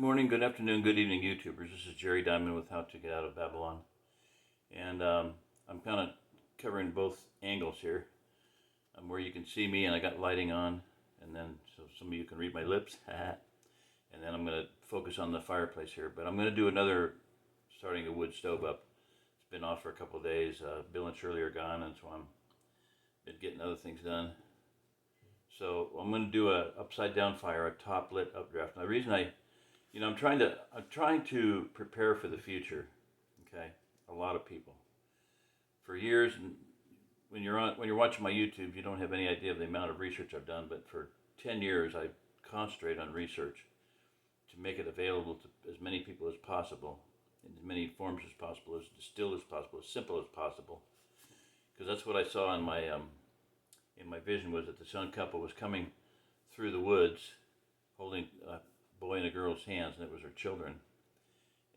morning, good afternoon, good evening, YouTubers. This is Jerry Diamond with How to Get Out of Babylon. And I'm kind of covering both angles here. Where you can see me and I got lighting on. And then so some of you can read my lips. And then I'm going to focus on the fireplace here. But I'm going to do another, starting a wood stove up. It's been off for a couple of days. Bill and Shirley are gone, and so I'm been getting other things done. So I'm going to do a upside down fire, a top lit updraft. Now the reason I'm trying to prepare for the future. Okay, a lot of people for years, and when you're watching my YouTube, you don't have any idea of the amount of research I've done. But for 10 years, I concentrate on research to make it available to as many people as possible, in as many forms as possible, as distilled as possible, as simple as possible. Because that's what I saw in my vision, was that this young couple was coming through the woods, holding a boy and a girl's hands, and it was their children.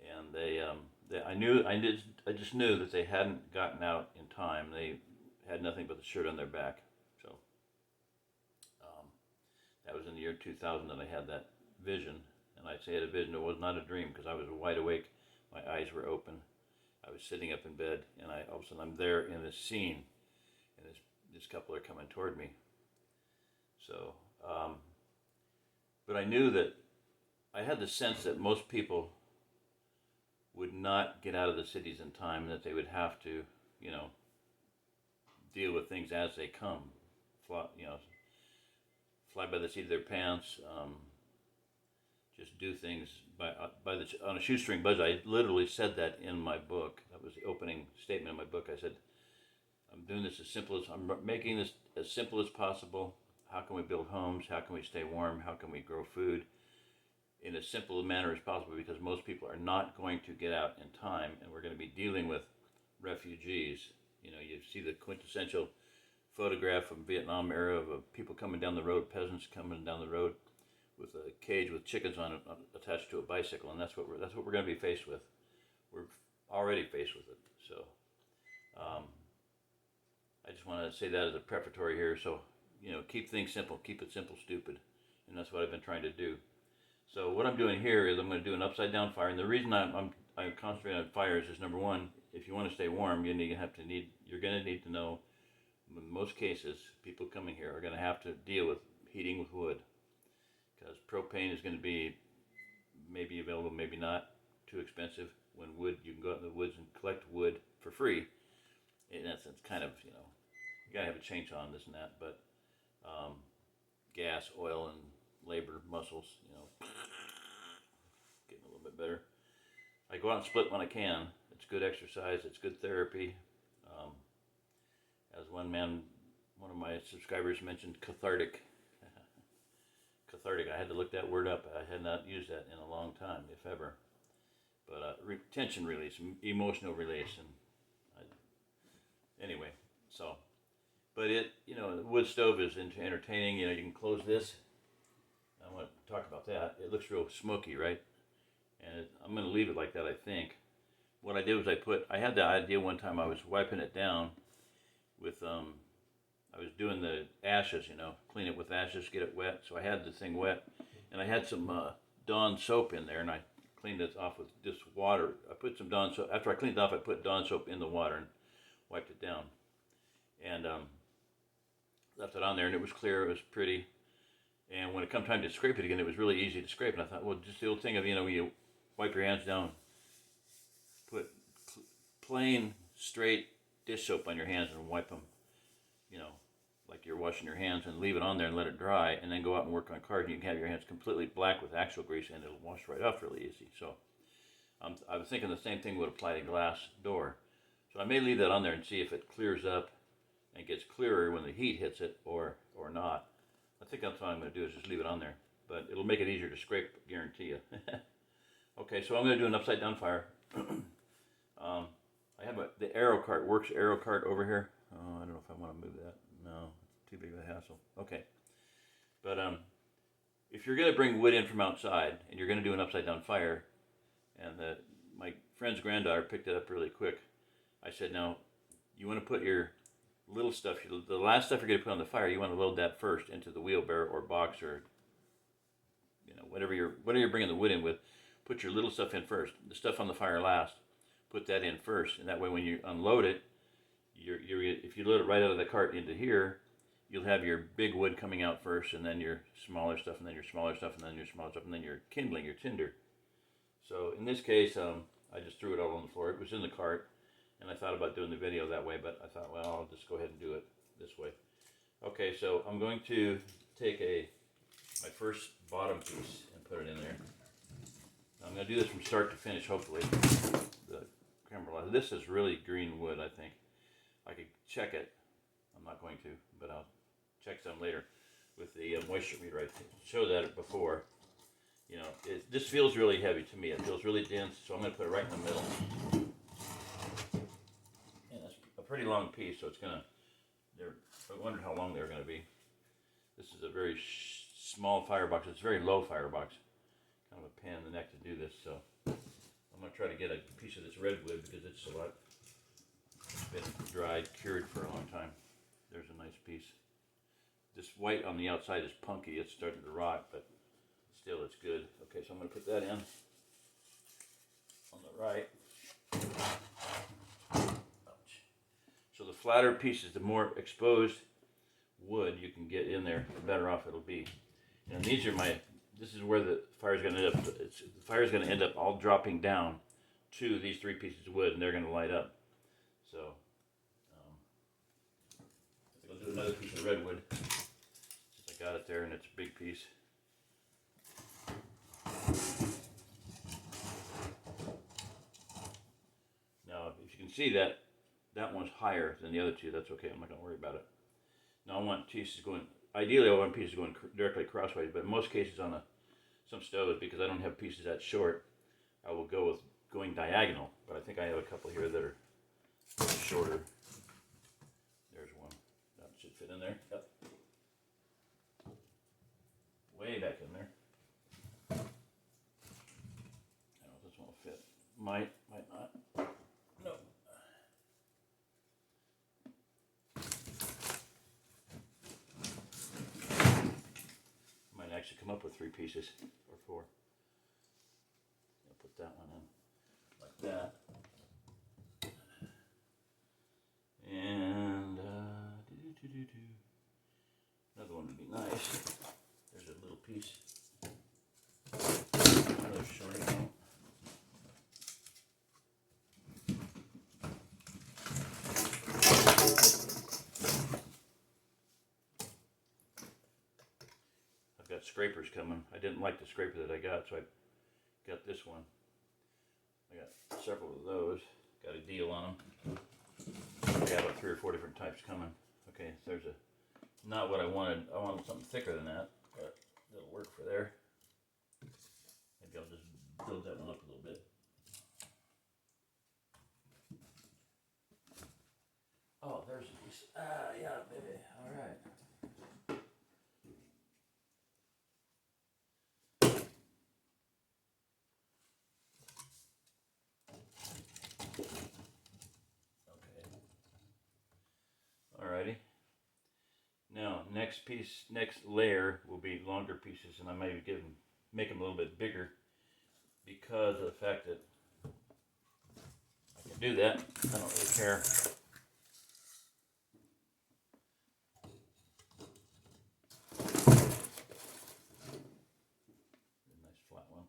And I just knew that they hadn't gotten out in time. They had nothing but the shirt on their back. So that was in the year 2000 that I had that vision. And I say I had a vision. It was not a dream, because I was wide awake. My eyes were open. I was sitting up in bed, and all of a sudden I'm there in this scene, and this couple are coming toward me. So, but I knew that I had the sense that most people would not get out of the cities in time, that they would have to, deal with things as they come, fly by the seat of their pants, just do things on a shoestring budget. I literally said that in my book. That was the opening statement of my book. I said, I'm making this as simple as possible. How can we build homes? How can we stay warm? How can we grow food in as simple a manner as possible? Because most people are not going to get out in time, and we're going to be dealing with refugees. You see the quintessential photograph from Vietnam era of people coming down the road, peasants coming down the road with a cage with chickens on it, attached to a bicycle, and that's what we're going to be faced with. We're already faced with it. So I just want to say that as a prefatory here. So keep things simple, keep it simple, stupid, and that's what I've been trying to do. So what I'm doing here is I'm going to do an upside down fire, and the reason I'm concentrating on fires is, number one, if you want to stay warm, you're going to need to know, in most cases, people coming here are going to have to deal with heating with wood, because propane is going to be maybe available, maybe not, too expensive. When wood, you can go out in the woods and collect wood for free. In that sense, kind of, you got to have a change on this and that, but gas, oil, and labor, muscles, getting a little bit better. I go out and split when I can. It's good exercise. It's good therapy. As one of my subscribers mentioned, cathartic. Cathartic. I had to look that word up. I had not used that in a long time, if ever. But tension release, emotional release, and anyway. So, but the wood stove is entertaining. You can close this. I want to talk about that. It looks real smoky, right? And I'm going to leave it like that, I think. What I did was I had the idea one time. I was wiping it down with, I was doing the ashes, clean it with ashes, get it wet. So I had the thing wet, and I had some Dawn soap in there, and I cleaned it off with just water. I put some Dawn soap. After I cleaned it off, I put Dawn soap in the water and wiped it down. And left it on there, and it was clear, it was pretty. And when it come time to scrape it again, it was really easy to scrape. And I thought, well, just the old thing of, when you wipe your hands down, put plain, straight dish soap on your hands and wipe them, like you're washing your hands, and leave it on there and let it dry, and then go out and work on cars, and you can have your hands completely black with actual grease, and it'll wash right off really easy. So I was thinking the same thing would apply to glass door. So I may leave that on there and see if it clears up and gets clearer when the heat hits it, or not. I think that's what I'm going to do, is just leave it on there. But it'll make it easier to scrape, guarantee you. Okay, so I'm going to do an upside down fire. I have the arrow cart, works arrow cart over here. Oh, I don't know if I want to move that. No, it's too big of a hassle. Okay. But if you're going to bring wood in from outside, and you're going to do an upside down fire, and my friend's granddaughter picked it up really quick, I said, now, you want to put your little stuff, the last stuff you're going to put on the fire, you want to load that first into the wheelbarrow or box or you know, whatever you're bringing the wood in with, put your little stuff in first. The stuff on the fire last. Put that in first, and that way when you unload it, if you load it right out of the cart into here, you'll have your big wood coming out first, and then your smaller stuff, and then your smaller stuff, and then your smaller stuff, and then your kindling, your tinder. So in this case, I just threw it all on the floor. It was in the cart, and I thought about doing the video that way, but I thought, well, I'll just go ahead and do it this way. Okay, so I'm going to take my first bottom piece and put it in there. I'm going to do this from start to finish, hopefully. The camera light. This is really green wood, I think. I could check it. I'm not going to, but I'll check some later with the moisture meter. I showed that before. You know, this feels really heavy to me. It feels really dense, so I'm going to put it right in the middle. And it's a pretty long piece, so it's going to... I wondered how long they were going to be. This is a very small firebox. It's a very low firebox. Kind of a pain in the neck to do this, so I'm going to try to get a piece of this redwood because it's been dried, cured for a long time. There's a nice piece. This white on the outside is punky. It's starting to rot, but still it's good. Okay, so I'm going to put that in on the right. So the flatter pieces, the more exposed wood you can get in there, the better off it'll be. And these are this is where the fire is going to end up. The fire is going to end up all dropping down to these 3 pieces of wood, and they're going to light up. So I think I'll do another piece of redwood since I got it there, and it's a big piece. Now, if you can see that one's higher than the other two, that's okay. I'm not going to worry about it. Now I want pieces going, ideally I want pieces going directly crossways, but in most cases on some stoves, because I don't have pieces that short, I will go with going diagonal. But I think I have a couple here that are shorter. There's one. That should fit in there. Yep. Way back in there. I don't know if this one will fit. Might not. No. Might actually come up with 3 pieces or 4. I'll put that one in like that. And another one would be nice. There's a little piece. Another short one. I've got scrapers coming. I didn't like the scraper that I got, so I got this one. I got several of those. Got a deal on them. I got about 3 or 4 different types coming. Okay, so there's not what I wanted. I wanted something thicker than that, but it'll work for there. Maybe I'll just build that one up a little bit. Oh, there's a piece. Yeah, baby. All right. Alrighty. Now, next layer will be longer pieces, and I may make them a little bit bigger because of the fact that I can do that. I don't really care. Nice flat one.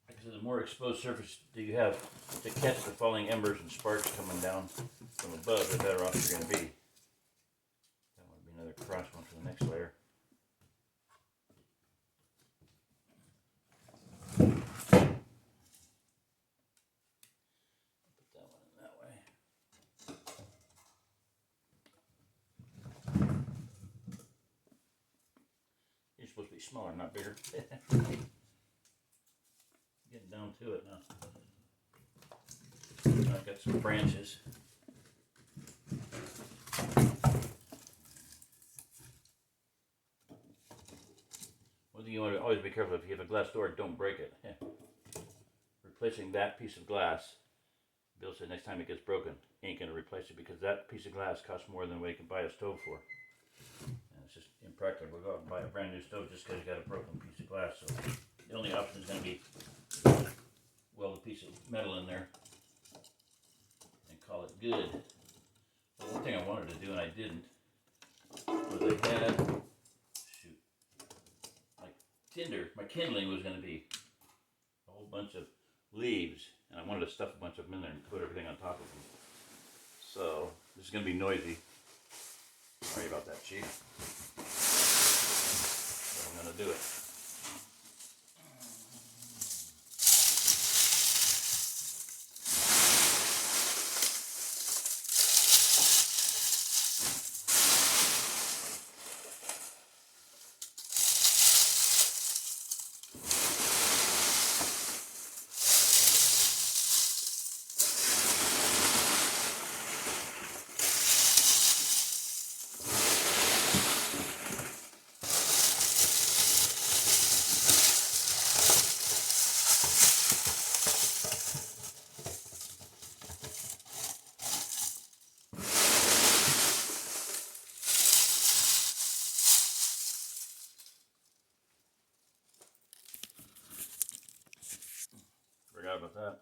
Like I said, the more exposed surface that you have to catch the falling embers and sparks coming down from above, the better off you're going to be. That would be another cross one for the next layer. Put that one in that way. You're supposed to be smaller, not bigger. Getting down to it now. I've got some branches. One thing you want to always be careful of, if you have a glass door, don't break it. Replacing that piece of glass, Bill said next time it gets broken, ain't going to replace it because that piece of glass costs more than what you can buy a stove for. And it's just impractical. practical to go out and buy a brand new stove just because you got a broken piece of glass. So the only option is going to be weld a piece of metal in there and call it good. But one thing I wanted to do and I didn't was I had, shoot, my kindling was going to be a whole bunch of leaves, and I wanted to stuff a bunch of them in there and put everything on top of them. So this is going to be noisy. Sorry about that, Chief. But I'm going to do it. Forgot about that.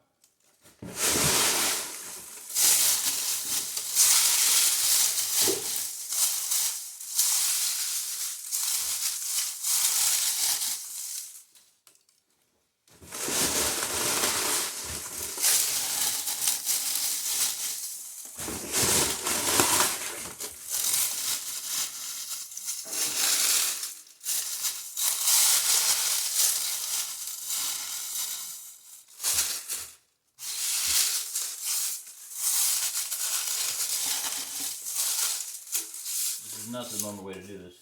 Not the normal way to do this,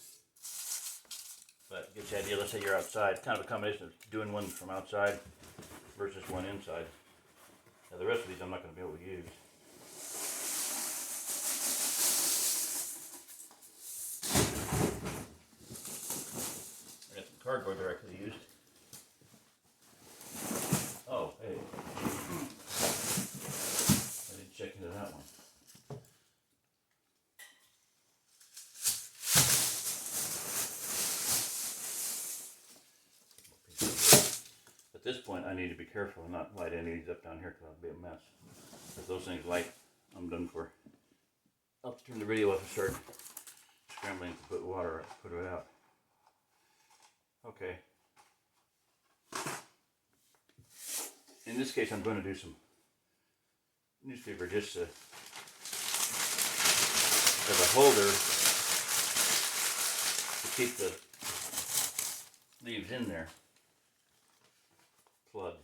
but get the idea. Let's say you're outside, kind of a combination of doing one from outside versus one inside. Now the rest of these I'm not going to be able to use. I got some cardboard there I could have used. Oh, hey, I didn't check into that one. At this point, I need to be careful and not light any of these up down here because I'll be a mess. If those things light, I'm done for. I'll have to turn the video off and start scrambling to put water, put it out. Okay. In this case, I'm going to do some newspaper just as a holder to keep the leaves in there. Plug.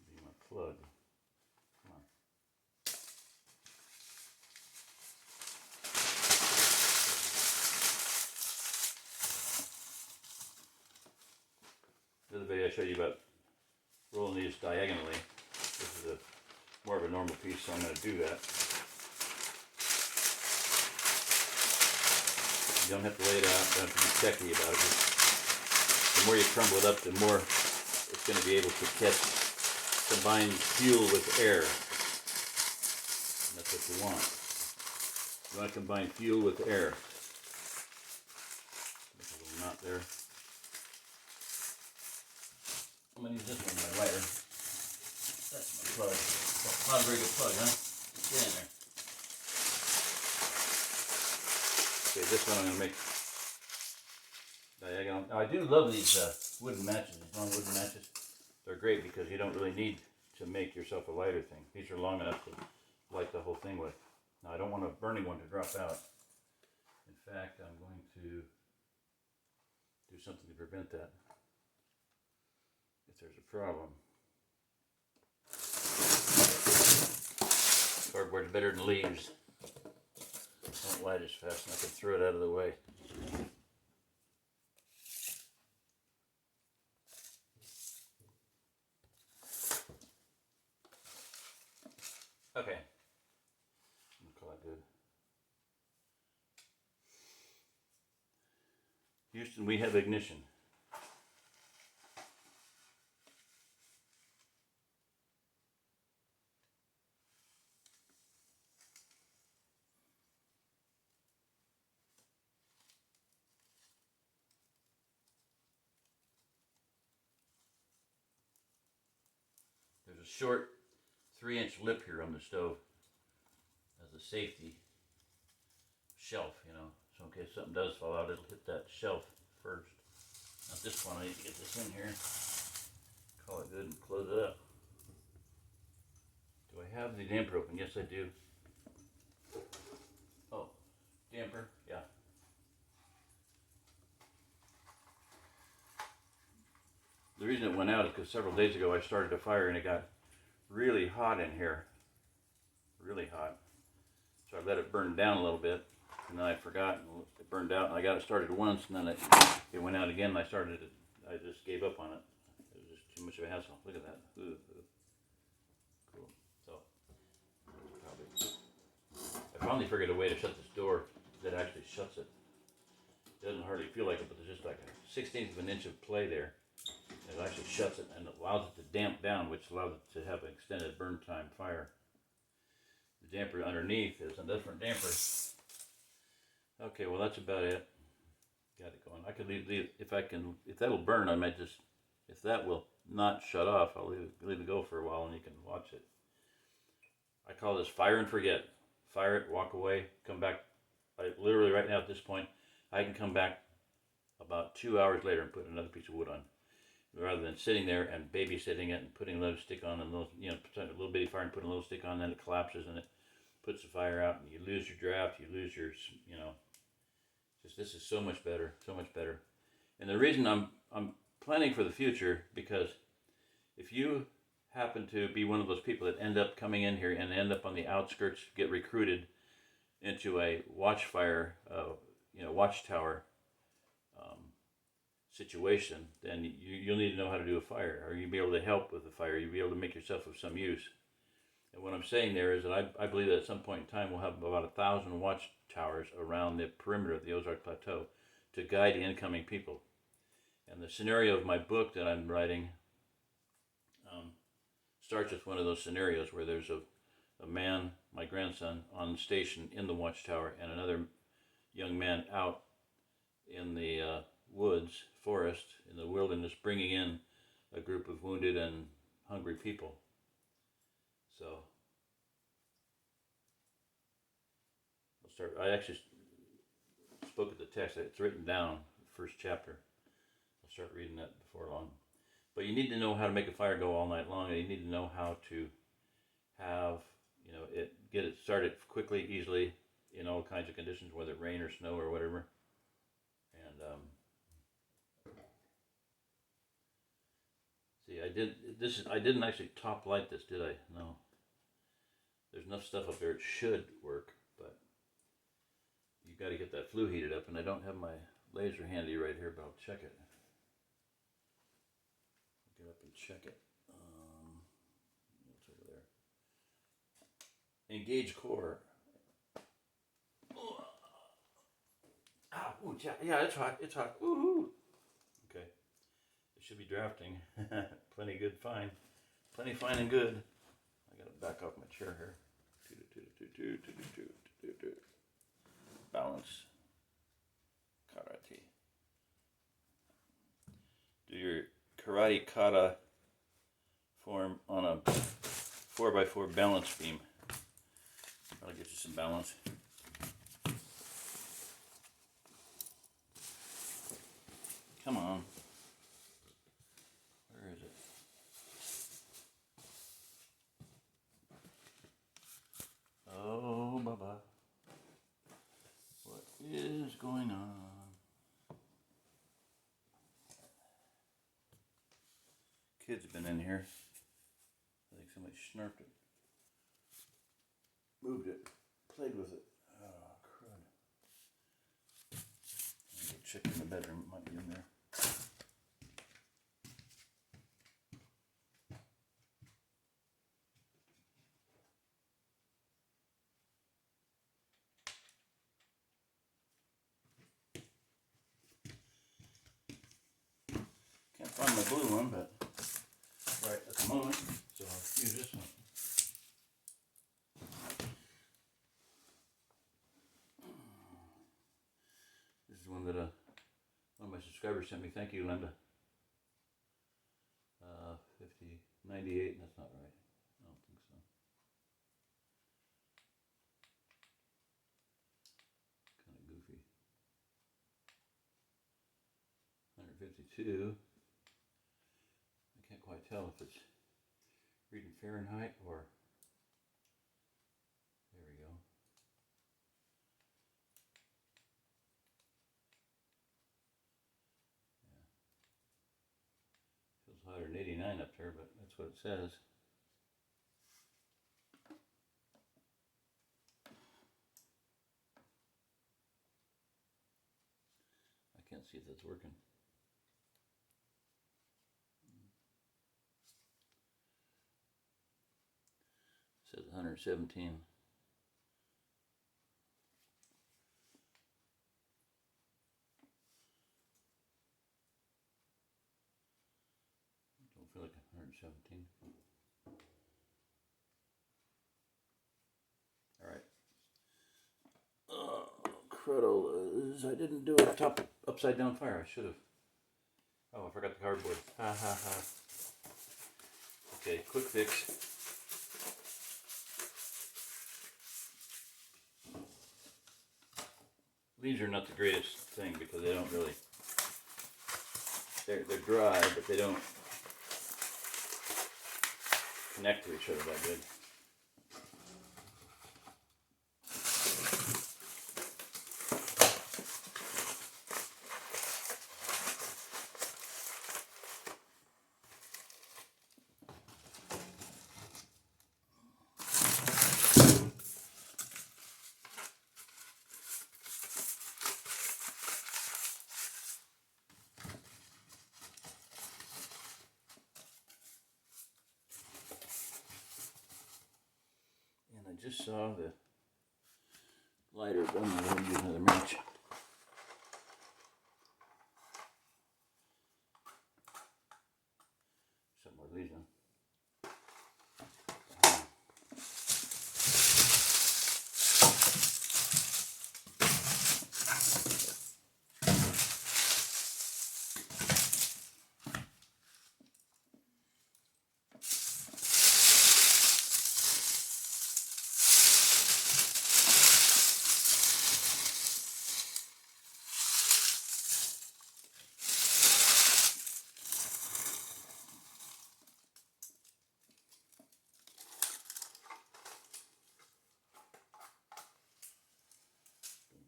Be my plug. Come on. The other video I showed you about rolling these diagonally. This is more of a normal piece, so I'm going to do that. You don't have to lay it out, don't have to be techy about it. The more you crumble it up, the more it's going to be able to combine fuel with air. And that's what you want. You want to combine fuel with air. Make a little knot there. I'm going to use this one, my lighter. That's my plug. Not a very good plug, huh? Get in there. Okay, this one I'm going to make diagonal. Now I do love these wooden matches, these long wooden matches. They're great because you don't really need to make yourself a lighter thing. These are long enough to light the whole thing with. Now I don't want a burning one to drop out. In fact, I'm going to do something to prevent that if there's a problem. Cardboard's better than leaves. Don't light as fast and I can throw it out of the way. Okay. I'm gonna call that good. Houston, we have ignition. a short 3-inch lip here on the stove as a safety shelf, you know, so in case something does fall out, it'll hit that shelf first. Now at this point, I need to get this in here, call it good, and close it up. Do I have the damper open? Yes, I do. Oh, damper, yeah. The reason it went out is because several days ago I started a fire and it got really hot in here. Really hot. So I let it burn down a little bit, and then I forgot, and it burned out, and I got it started once, and then it went out again, and I just gave up on it. It was just too much of a hassle. Look at that. Ooh. Cool. So, I finally figured a way to shut this door that actually shuts it. It doesn't hardly feel like it, but there's just like a 1/16 of an inch of play there. It actually shuts it and allows it to damp down, which allows it to have an extended burn time fire. The damper underneath is a different damper. Okay, well that's about it. Got it going. I could leave if that'll burn, I might just, if that will not shut off, I'll leave it go for a while and you can watch it. I call this fire and forget. Fire it, walk away, come back. Literally right now at this point, I can come back about 2 hours later and put another piece of wood on, rather than sitting there and babysitting it and putting a little stick on and a little bitty fire and putting a little stick on, then it collapses and it puts the fire out and you lose your draft, you lose your, just this is so much better, so much better. And the reason I'm planning for the future, because if you happen to be one of those people that end up coming in here and end up on the outskirts, get recruited into a watchfire, watchtower situation, then you'll need to know how to do a fire, or you'll be able to help with the fire. You'll be able to make yourself of some use. And what I'm saying there is that I believe that at some point in time we'll have about 1,000 watchtowers around the perimeter of the Ozark Plateau to guide incoming people. And the scenario of my book that I'm writing starts with one of those scenarios where there's a man, my grandson, on station in the watchtower, and another young man out in the woods, forest, in the wilderness, bringing in a group of wounded and hungry people. So I'll start. I actually spoke at the text. It's written down, the first chapter. I'll start reading that before long. But you need to know how to make a fire go all night long, and you need to know how to have, get it started quickly, easily, in all kinds of conditions, whether rain or snow or whatever. And see, I didn't actually top light this, did I? No. There's enough stuff up there, it should work, but you got to get that flue heated up, and I don't have my laser handy right here, but I'll check it. Get up and check it. It's over there. Engage core. Ooh, yeah, it's hot. It's hot. Ooh. Okay. It should be drafting. Plenty good, fine. Plenty fine and good. I gotta back off my chair here. Balance. Karate. Do your karate kata form on a 4x4 balance beam. That'll get you some balance. Come on. Where is it? Oh, Baba. What is going on? Kids have been in here. I think somebody snarfed it. Moved it. Played with it. Oh, crud. I'll go check in the bedroom. It might be in there. Can't find my blue one, but right at the moment, so I'll use this one. This is one that one of my subscribers sent me. Thank you, Linda. 50. 98, that's not right. I don't think so. Kind of goofy. 152. I can't quite tell if it's reading Fahrenheit or, there we go. Yeah. Feels hotter than 89 up there, but that's what it says. I can't see if that's working. It says 117. Don't feel like 117. All right. Cruddos. I didn't do a top upside down fire. I should have. Oh, I forgot the cardboard. Ha ha ha. Okay, quick fix. These are not the greatest thing because they don't really. They're dry, but they don't connect to each other that good. I just saw the lighter done. I'm going to use another match. Some more of these on.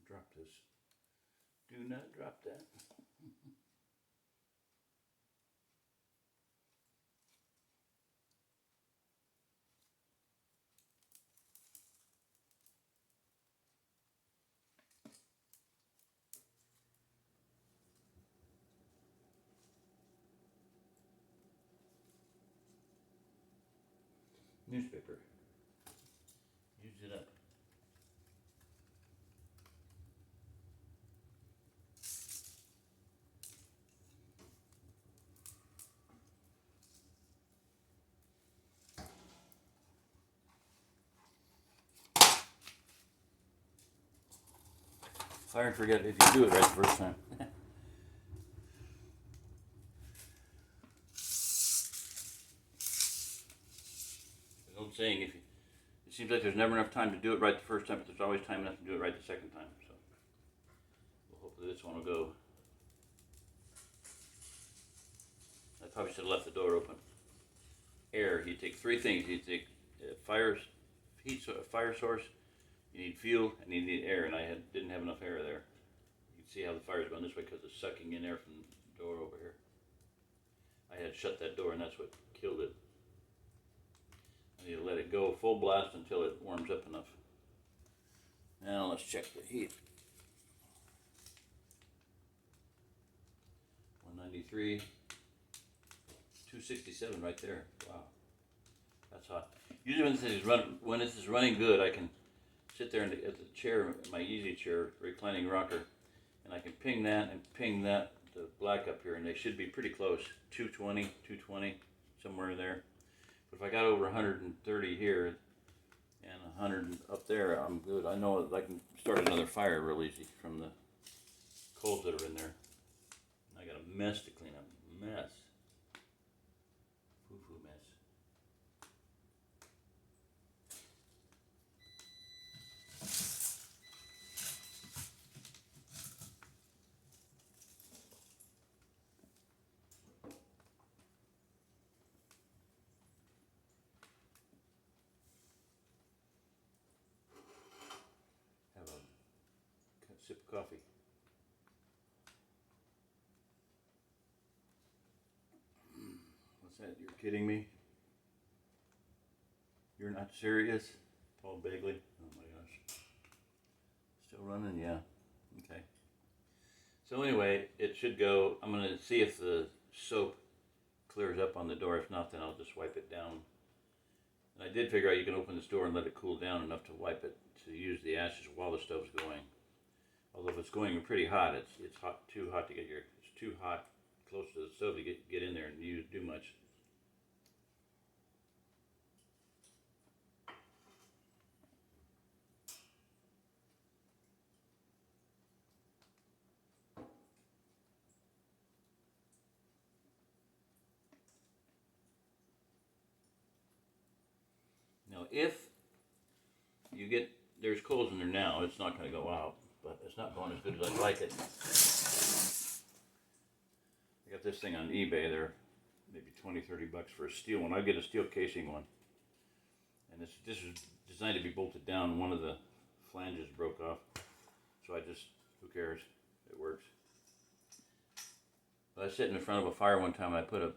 Drop this. Do not drop that. Newspaper. Use it up. Fire and forget if you do it right the first time. There's an old saying, it seems like there's never enough time to do it right the first time, but there's always time enough to do it right the second time. So well, hopefully this one will go. I probably should have left the door open. Air. You take three things. You take fire source. You need fuel, and you need air. And I didn't have enough air there. You can see how the fire's going this way because it's sucking in air from the door over here. I had shut that door, and that's what killed it. I need to let it go full blast until it warms up enough. Now let's check the heat. 193, 267 right there. Wow, that's hot. Usually when this is running good, I can sit there at the chair, my easy chair, reclining rocker, and I can ping that and ping that, the black up here, and they should be pretty close. 220, somewhere in there. But if I got over 130 here and 100 up there, I'm good. I know I can start another fire real easy from the coals that are in there. I got a mess to clean up. Mess. Foo-foo mess. sip of coffee. What's that? You're kidding me? You're not serious? Paul Bagley? Oh my gosh. Still running? Yeah. Okay. So anyway, it should go. I'm going to see if the soap clears up on the door. If not, then I'll just wipe it down. And I did figure out you can open this door and let it cool down enough to wipe it, to use the ashes while the stove's going. Although if it's going pretty hot, it's hot, too hot to get it's too hot close to the stove to get in there and do much. Now, if you get, there's coals in there now, it's not going to go out, but it's not going as good as I'd like it. I got this thing on eBay. They're maybe 20, 30 bucks for a steel one. I'd get a steel casing one. And this was designed to be bolted down. One of the flanges broke off. So who cares? It works. But I was sitting in front of a fire one time and I put a